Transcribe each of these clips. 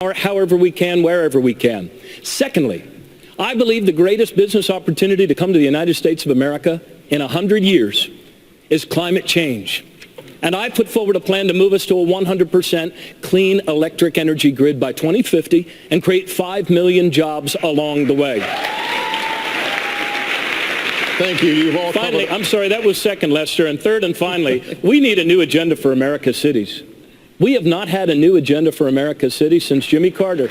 however we can, wherever we can. Secondly, I believe the greatest business opportunity to come to the United States of America in 100 years is climate change. And I put forward a plan to move us to a 100% clean electric energy grid by 2050 and create 5 million jobs along the way. Thank you. You've all Finally, I'm sorry, that was second, Lester. And third and finally, we need a new agenda for America's cities. We have not had a new agenda for America's cities since Jimmy Carter.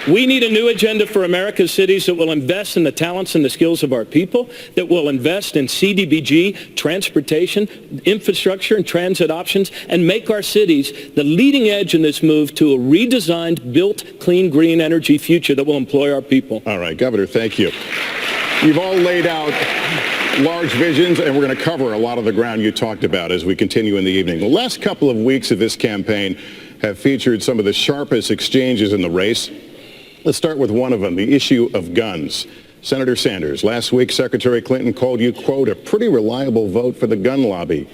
We need a new agenda for America's cities that will invest in the talents and the skills of our people, that will invest in CDBG, transportation, infrastructure, and transit options, and make our cities the leading edge in this move to a redesigned, built, clean, green energy future that will employ our people. All right, Governor, thank you. You've all laid out large visions, and we're going to cover a lot of the ground you talked about as we continue in the evening. The last couple of weeks of this campaign have featured some of the sharpest exchanges in the race. Let's start with one of them, the issue of guns. Senator Sanders, last week Secretary Clinton called you, quote, a pretty reliable vote for the gun lobby.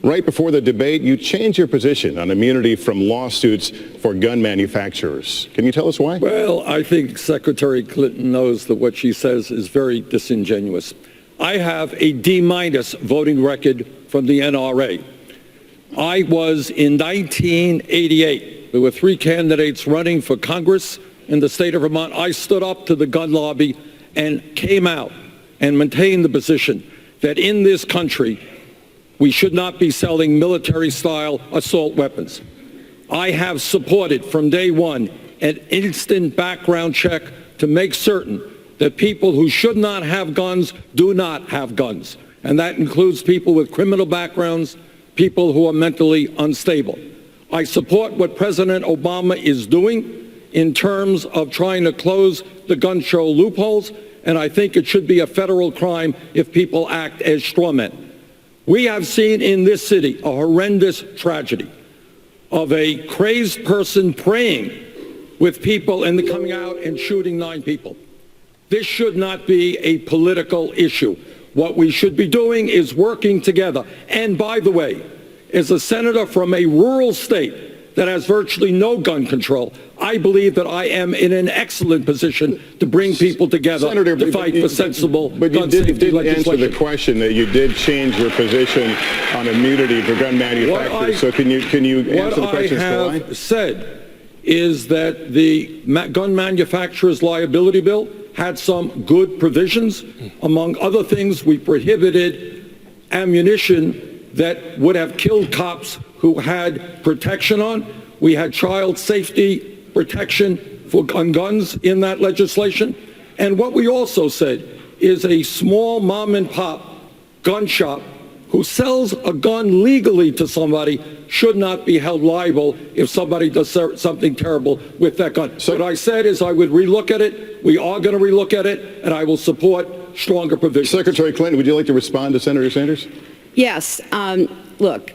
Right before the debate, you changed your position on immunity from lawsuits for gun manufacturers. Can you tell us why? Well, I think Secretary Clinton knows that what she says is very disingenuous. I have a D- voting record from the NRA. I was in 1988. There were 3 candidates running for Congress in the state of Vermont. I stood up to the gun lobby and came out and maintained the position that in this country, we should not be selling military-style assault weapons. I have supported from day one an instant background check to make certain that people who should not have guns do not have guns. And that includes people with criminal backgrounds, people who are mentally unstable. I support what President Obama is doing in terms of trying to close the gun show loopholes, and I think it should be a federal crime if people act as straw men. We have seen in this city a horrendous tragedy of a crazed person praying with people and coming out and shooting 9 people. This should not be a political issue. What we should be doing is working together. And by the way, as a senator from a rural state that has virtually no gun control, I believe that I am in an excellent position to bring people together to fight for sensible gun safety legislation. But you didn't answer the question that you did change your position on immunity for gun manufacturers. So can you answer the question? What I have said is that the gun manufacturer's liability bill had some good provisions. Among other things, we prohibited ammunition that would have killed cops who had protection on. We had child safety protection for guns in that legislation. And what we also said is a small mom and pop gun shop who sells a gun legally to somebody should not be held liable if somebody does something terrible with that gun. So what I said is I would relook at it. We are going to relook at it, and I will support stronger provisions. Secretary Clinton, would you like to respond to Senator Sanders? Yes. Look,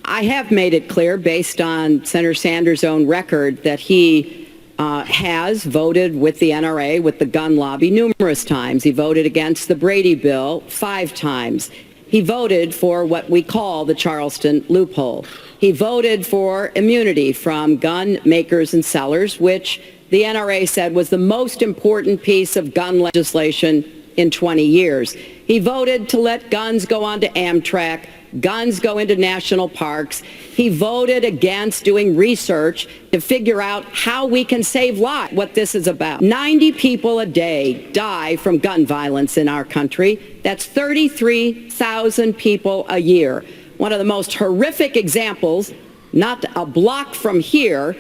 I have made it clear, based on Senator Sanders' own record, that he has voted with the NRA, with the gun lobby, numerous times. He voted against the Brady bill 5 times. He voted for what we call the Charleston loophole. He voted for immunity from gun makers and sellers, which the NRA said was the most important piece of gun legislation in 20 years. He voted to let guns go onto Amtrak, guns go into national parks. He voted against doing research to figure out how we can save lives, what this is about. 90 people a day die from gun violence in our country. That's 33,000 people a year. One of the most horrific examples, not a block from here,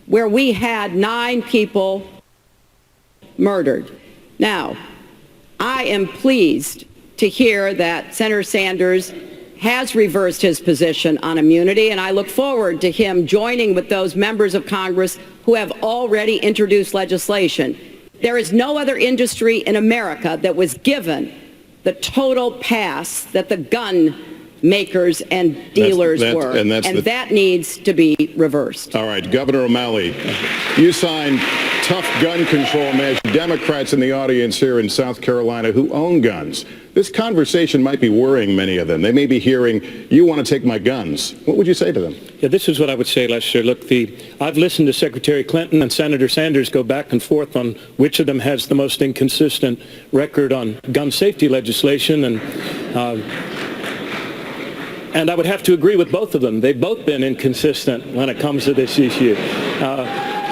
where we had 9 people murdered. Now, I am pleased to hear that Senator Sanders has reversed his position on immunity, and I look forward to him joining with those members of Congress who have already introduced legislation. There is no other industry in America that was given the total pass that the gun makers and dealers were, and that needs to be reversed. All right, Governor O'Malley, you signed tough gun control measure. Democrats in the audience here in South Carolina who own guns. This conversation might be worrying many of them. They may be hearing, you want to take my guns. What would you say to them? Yeah, this is what I would say, Lester. Look, I've listened to Secretary Clinton and Senator Sanders go back and forth on which of them has the most inconsistent record on gun safety legislation, and I would have to agree with both of them. They've both been inconsistent when it comes to this issue.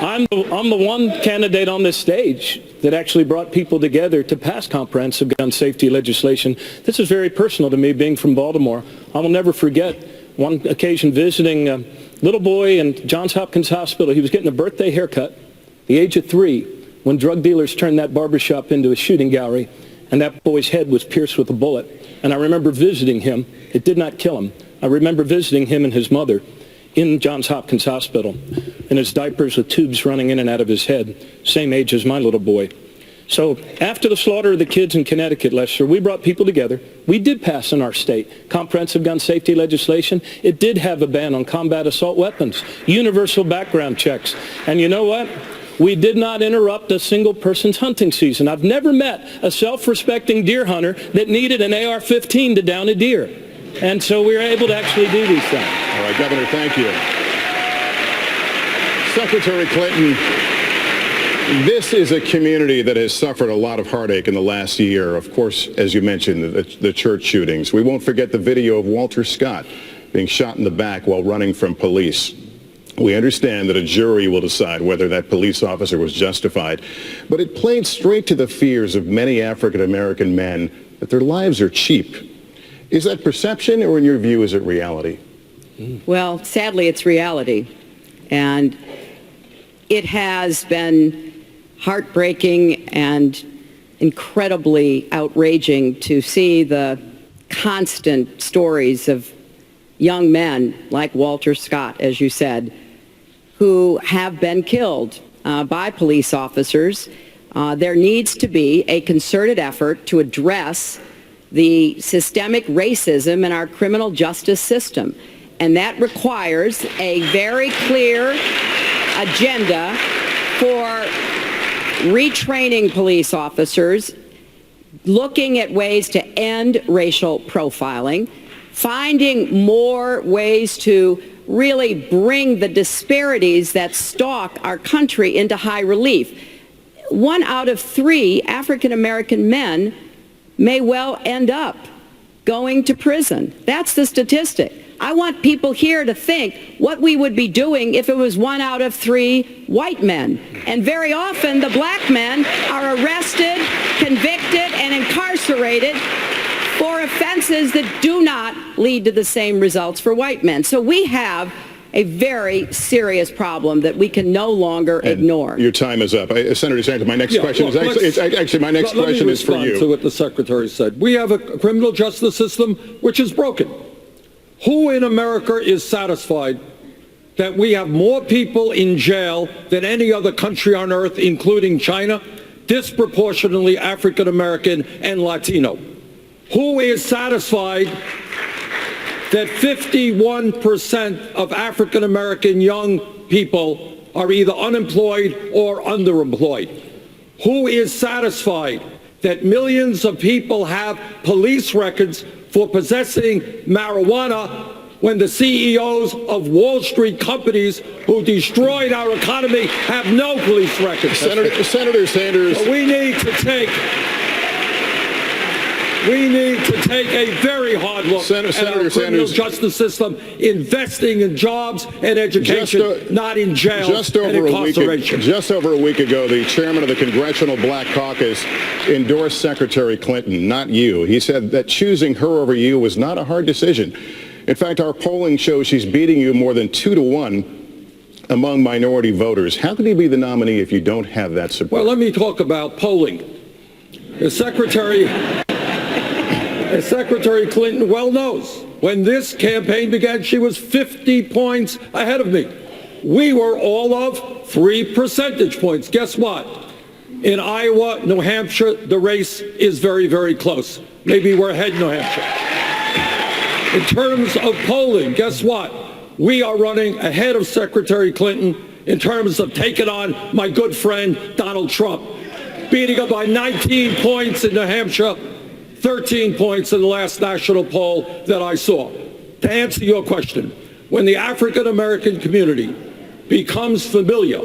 I'm the one candidate on this stage that actually brought people together to pass comprehensive gun safety legislation. This is very personal to me, being from Baltimore. I will never forget one occasion visiting a little boy in Johns Hopkins Hospital. He was getting a birthday haircut, the age of 3, when drug dealers turned that barbershop into a shooting gallery, and that boy's head was pierced with a bullet. And I remember visiting him. It did not kill him. I remember visiting him and his mother in Johns Hopkins Hospital, in his diapers with tubes running in and out of his head, same age as my little boy. So after the slaughter of the kids in Connecticut, Lester, we brought people together. We did pass in our state comprehensive gun safety legislation. It did have a ban on combat assault weapons, universal background checks. And you know what? We did not interrupt a single person's hunting season. I've never met a self-respecting deer hunter that needed an AR-15 to down a deer. And so we were able to actually do these things. All right, Governor, thank you. Secretary Clinton, this is a community that has suffered a lot of heartache in the last year. Of course, as you mentioned, the church shootings. We won't forget the video of Walter Scott being shot in the back while running from police. We understand that a jury will decide whether that police officer was justified, but it played straight to the fears of many African-American men that their lives are cheap. Is that perception, or in your view, is it reality? Well, sadly, it's reality. And it has been heartbreaking and incredibly outraging to see the constant stories of young men like Walter Scott, as you said, who have been killed by police officers. There needs to be a concerted effort to address the systemic racism in our criminal justice system. And that requires a very clear agenda for retraining police officers, looking at ways to end racial profiling, finding more ways to really bring the disparities that stalk our country into high relief. 1 out of 3 African American men may well end up going to prison. That's the statistic. I want people here to think what we would be doing if it was 1 out of 3 white men. And very often the black men are arrested, convicted, and incarcerated for offenses that do not lead to the same results for white men. So we have a very serious problem that we can no longer ignore. Your time is up. Senator Sanders, my next question is actually my next question is for you. Let me respond to what the Secretary said. We have a criminal justice system which is broken. Who in America is satisfied that we have more people in jail than any other country on earth, including China, disproportionately African American and Latino? Who is satisfied that 51% of African American young people are either unemployed or underemployed? Who is satisfied that millions of people have police records for possessing marijuana when the CEOs of Wall Street companies who destroyed our economy have no police records? Senator Sanders. We need to take a very hard look at our criminal justice system, investing in jobs and education, not in jail and incarceration. Just over a week ago, the chairman of the Congressional Black Caucus endorsed Secretary Clinton, not you. He said that choosing her over you was not a hard decision. In fact, our polling shows she's beating you more than 2-1 among minority voters. How can you be the nominee if you don't have that support? Well, let me talk about polling. As Secretary Clinton well knows, when this campaign began, she was 50 points ahead of me. We were all of 3 percentage points. Guess what? In Iowa, New Hampshire, the race is very, very close. Maybe we're ahead in New Hampshire. In terms of polling, guess what? We are running ahead of Secretary Clinton in terms of taking on my good friend Donald Trump, beating him by 19 points in New Hampshire, 13 points in the last national poll that I saw. To answer your question, when the African American community becomes familiar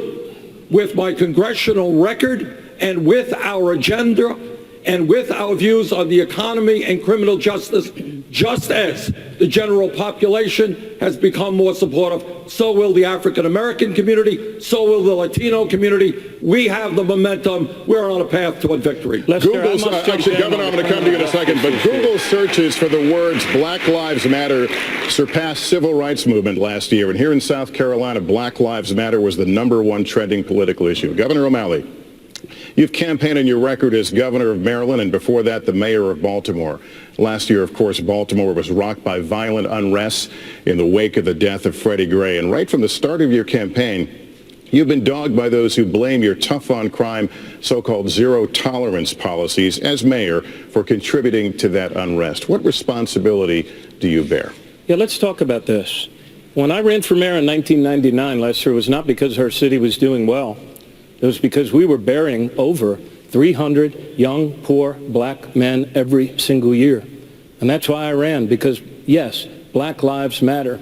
with my congressional record and with our agenda and with our views on the economy and criminal justice, just as the general population has become more supportive, so will the African American community, so will the Latino community. We have the momentum. We're on a path toward victory. Google's, actually, Governor, I'm going to come to you in a second, but Google searches for the words Black Lives Matter surpassed civil rights movement last year. And here in South Carolina, Black Lives Matter was the #1 trending political issue. Governor O'Malley, you've campaigned on your record as governor of Maryland and before that the mayor of Baltimore. Last year, of course, Baltimore was rocked by violent unrest in the wake of the death of Freddie Gray. And right from the start of your campaign, you've been dogged by those who blame your tough-on-crime, so-called zero-tolerance policies as mayor for contributing to that unrest. What responsibility do you bear? Yeah, let's talk about this. When I ran for mayor in 1999, Lester, it was not because our city was doing well. It was because we were burying over 300 young, poor black men every single year. And that's why I ran, because, yes, Black Lives Matter.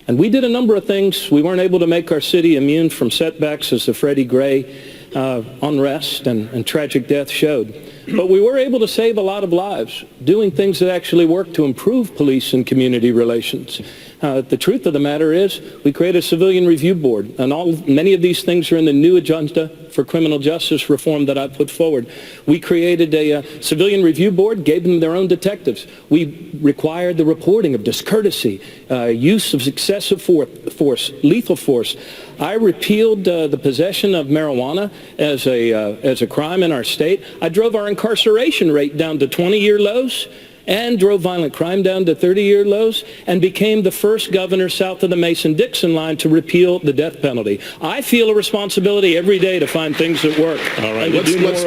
And we did a number of things. We weren't able to make our city immune from setbacks as the Freddie Gray unrest and tragic death showed. But we were able to save a lot of lives, doing things that actually work to improve police and community relations. The truth of the matter is we created a civilian review board, and many of these things are in the new agenda for criminal justice reform that I put forward. We created a civilian review board, gave them their own detectives. We required the reporting of discourtesy, use of excessive force, lethal force. I repealed the possession of marijuana as a crime in our state. I drove our incarceration rate down to 20-year lows and drove violent crime down to 30-year lows and became the first governor south of the Mason-Dixon line to repeal the death penalty. I feel a responsibility every day to find things that work. All right, let's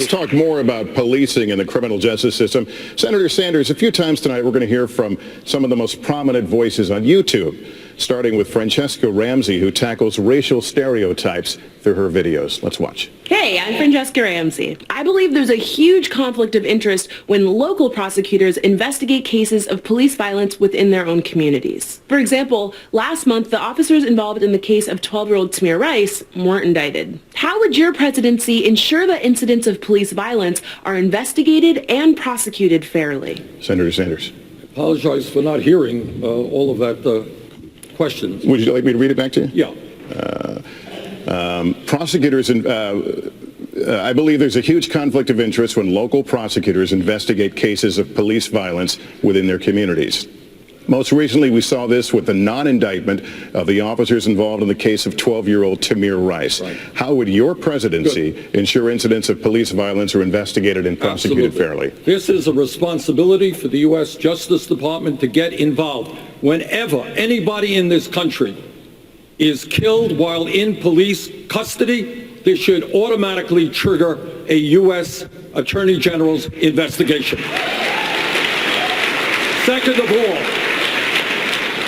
talk more about policing and the criminal justice system. Senator Sanders, a few times tonight we're going to hear from some of the most prominent voices on YouTube, starting with Francesca Ramsey, who tackles racial stereotypes through her videos. Let's watch. Hey, I'm Francesca Ramsey. I believe there's a huge conflict of interest when local prosecutors investigate cases of police violence within their own communities. For example, last month, the officers involved in the case of 12-year-old Tamir Rice weren't indicted. How would your presidency ensure that incidents of police violence are investigated and prosecuted fairly? Senator Sanders. I apologize for not hearing all of that question. Would you like me to read it back to you? Yeah. Prosecutors, I believe there's a huge conflict of interest when local prosecutors investigate cases of police violence within their communities. Most recently, we saw this with the non-indictment of the officers involved in the case of 12-year-old Tamir Rice. Right. How would your presidency ensure incidents of police violence are investigated and prosecuted fairly? This is a responsibility for the U.S. Justice Department to get involved. Whenever anybody in this country is killed while in police custody, this should automatically trigger a U.S. Attorney General's investigation. Second of all,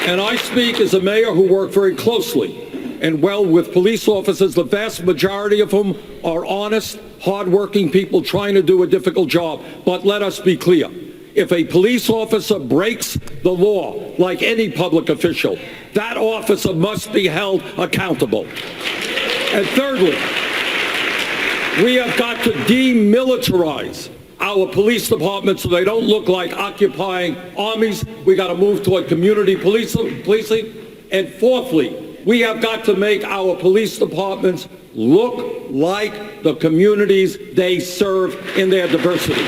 and I speak as a mayor who worked very closely and well with police officers, the vast majority of whom are honest, hardworking people trying to do a difficult job. But let us be clear. If a police officer breaks the law, like any public official, that officer must be held accountable. And thirdly, we have got to demilitarize our police departments so they don't look like occupying armies. We got to move toward community policing. And fourthly, we have got to make our police departments look like the communities they serve in their diversity.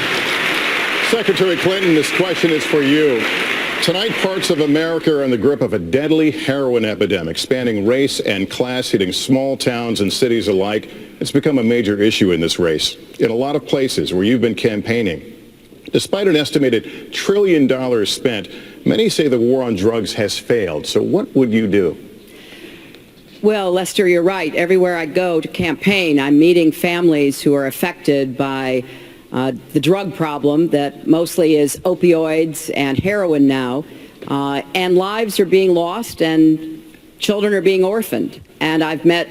Secretary Clinton, this question is for you. Tonight, parts of America are in the grip of a deadly heroin epidemic, spanning race and class, hitting small towns and cities alike. It's become a major issue in this race. In a lot of places where you've been campaigning, despite an estimated $1 trillion spent, many say the war on drugs has failed. So what would you do? Well, Lester, you're right. Everywhere I go to campaign, I'm meeting families who are affected by the drug problem that mostly is opioids and heroin now, and lives are being lost and children are being orphaned. And I've met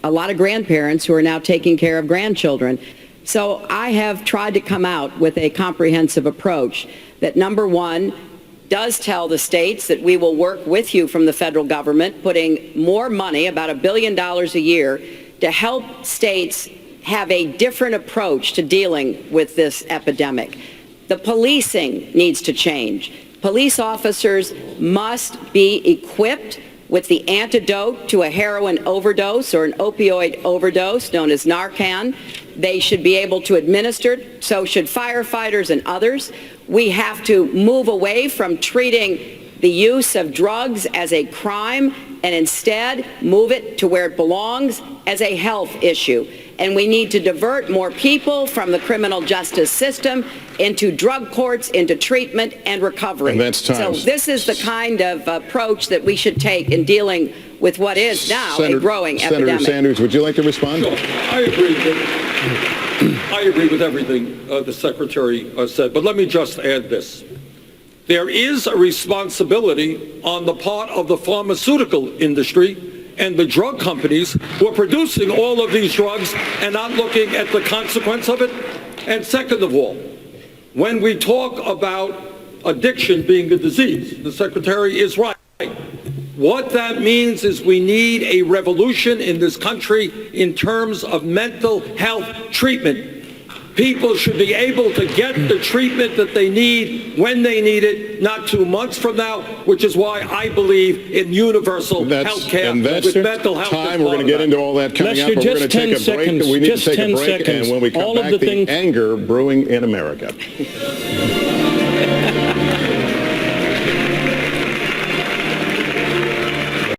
a lot of grandparents who are now taking care of grandchildren. So I have tried to come out with a comprehensive approach that, number one, does tell the states that we will work with you from the federal government, putting more money, about $1 billion a year, to help states have a different approach to dealing with this epidemic. The policing needs to change. Police officers must be equipped with the antidote to a heroin overdose or an opioid overdose known as Narcan. They should be able to administer it. So should firefighters and others. We have to move away from treating the use of drugs as a crime and instead move it to where it belongs, as a health issue. And we need to divert more people from the criminal justice system into drug courts, into treatment and recovery. And that's time. So this is the kind of approach that we should take in dealing with what is now a growing epidemic. Senator Sanders, would you like to respond? Sure. I agree with everything the Secretary said, but let me just add this. There is a responsibility on the part of the pharmaceutical industry and the drug companies who are producing all of these drugs and not looking at the consequence of it. And second of all, when we talk about addiction being a disease, the Secretary is right. What that means is we need a revolution in this country in terms of mental health treatment. People should be able to get the treatment that they need when they need it, not 2 months from now, which is why I believe in universal health care with mental health. Time. We're going to get into all that coming up, but we're going to take a break. We need to take a break, and when we come back, the anger brewing in America.